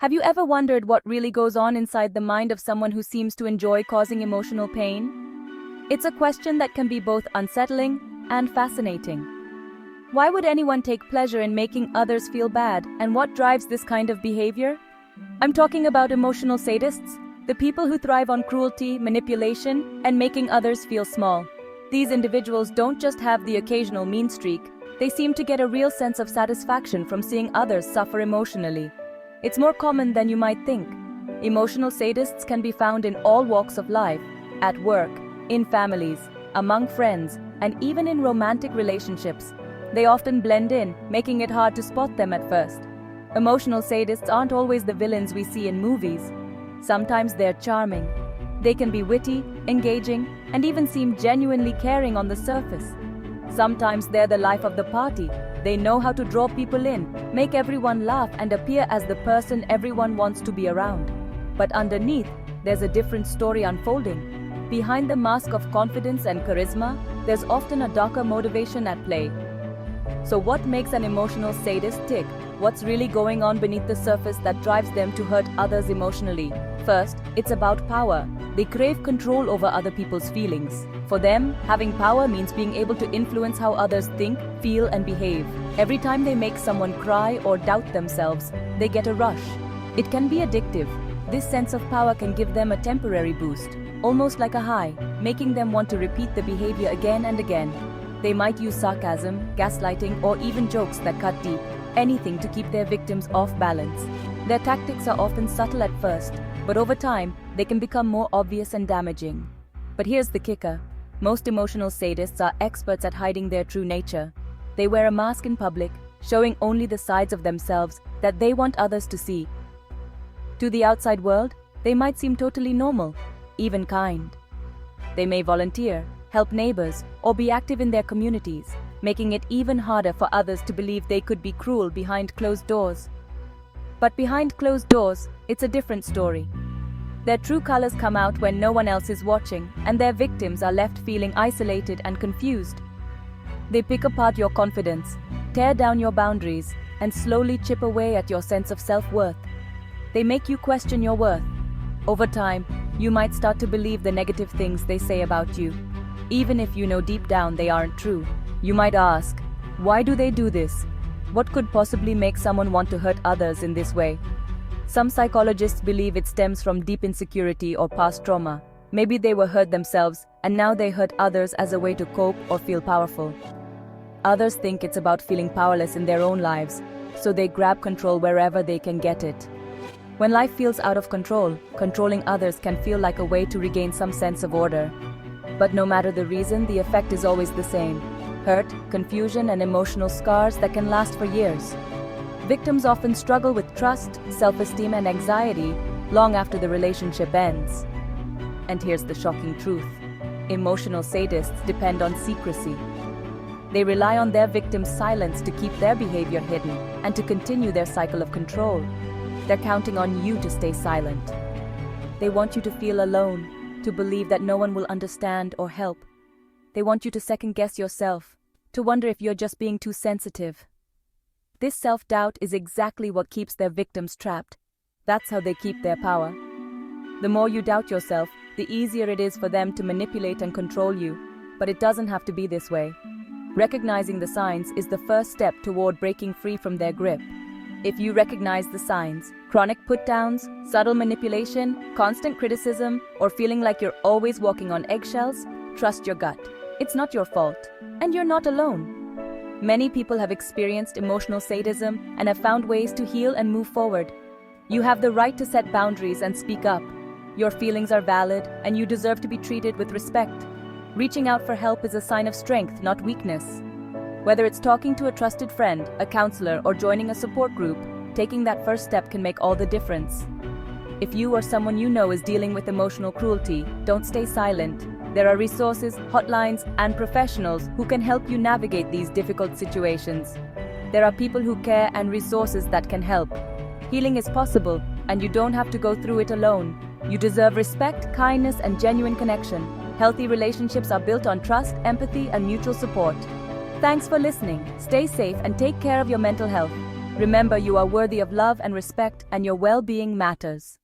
Have you ever wondered what really goes on inside the mind of someone who seems to enjoy causing emotional pain? It's a question that can be both unsettling and fascinating. Why would anyone take pleasure in making others feel bad, and what drives this kind of behavior? I'm talking about emotional sadists, the people who thrive on cruelty, manipulation, and making others feel small. These individuals don't just have the occasional mean streak, they seem to get a real sense of satisfaction from seeing others suffer emotionally. It's more common than you might think. Emotional sadists can be found in all walks of life, at work, in families, among friends, and even in romantic relationships. They often blend in, making it hard to spot them at first. Emotional sadists aren't always the villains we see in movies. Sometimes they're charming. They can be witty, engaging, and even seem genuinely caring on the surface. Sometimes they're the life of the party. They know how to draw people in, make everyone laugh, and appear as the person everyone wants to be around. But underneath, there's a different story unfolding. Behind the mask of confidence and charisma, there's often a darker motivation at play. So what makes an emotional sadist tick? What's really going on beneath the surface that drives them to hurt others emotionally? First, it's about power. They crave control over other people's feelings. For them, having power means being able to influence how others think, feel, and behave. Every time they make someone cry or doubt themselves, they get a rush. It can be addictive. This sense of power can give them a temporary boost, almost like a high, making them want to repeat the behavior again and again. They might use sarcasm, gaslighting, or even jokes that cut deep, anything to keep their victims off balance. Their tactics are often subtle at first, but over time, they can become more obvious and damaging. But here's the kicker. Most emotional sadists are experts at hiding their true nature. They wear a mask in public, showing only the sides of themselves that they want others to see. To the outside world, they might seem totally normal, even kind. They may volunteer, help neighbors, or be active in their communities, making it even harder for others to believe they could be cruel behind closed doors. But behind closed doors, it's a different story. Their true colors come out when no one else is watching, and their victims are left feeling isolated and confused. They pick apart your confidence, tear down your boundaries, and slowly chip away at your sense of self-worth. They make you question your worth. Over time, you might start to believe the negative things they say about you, even if you know deep down they aren't true. You might ask, why do they do this? What could possibly make someone want to hurt others in this way? Some psychologists believe it stems from deep insecurity or past trauma. Maybe they were hurt themselves, and now they hurt others as a way to cope or feel powerful. Others think it's about feeling powerless in their own lives, so they grab control wherever they can get it. When life feels out of control, controlling others can feel like a way to regain some sense of order. But no matter the reason, the effect is always the same: hurt, confusion, and emotional scars that can last for years. Victims often struggle with trust, self-esteem, and anxiety long after the relationship ends. And here's the shocking truth. Emotional sadists depend on secrecy. They rely on their victims' silence to keep their behavior hidden and to continue their cycle of control. They're counting on you to stay silent. They want you to feel alone, to believe that no one will understand or help. They want you to second-guess yourself, to wonder if you're just being too sensitive. This self-doubt is exactly what keeps their victims trapped. That's how they keep their power. The more you doubt yourself, the easier it is for them to manipulate and control you. But it doesn't have to be this way. Recognizing the signs is the first step toward breaking free from their grip. If you recognize the signs, chronic put-downs, subtle manipulation, constant criticism, or feeling like you're always walking on eggshells, trust your gut. It's not your fault, and you're not alone. Many people have experienced emotional sadism and have found ways to heal and move forward. You have the right to set boundaries and speak up. Your feelings are valid, and you deserve to be treated with respect. Reaching out for help is a sign of strength, not weakness. Whether it's talking to a trusted friend, a counselor, or joining a support group, taking that first step can make all the difference. If you or someone you know is dealing with emotional cruelty, don't stay silent. There are resources, hotlines, and professionals who can help you navigate these difficult situations. There are people who care and resources that can help. Healing is possible, and you don't have to go through it alone. You deserve respect, kindness, and genuine connection. Healthy relationships are built on trust, empathy, and mutual support. Thanks for listening. Stay safe and take care of your mental health. Remember, you are worthy of love and respect, and your well-being matters.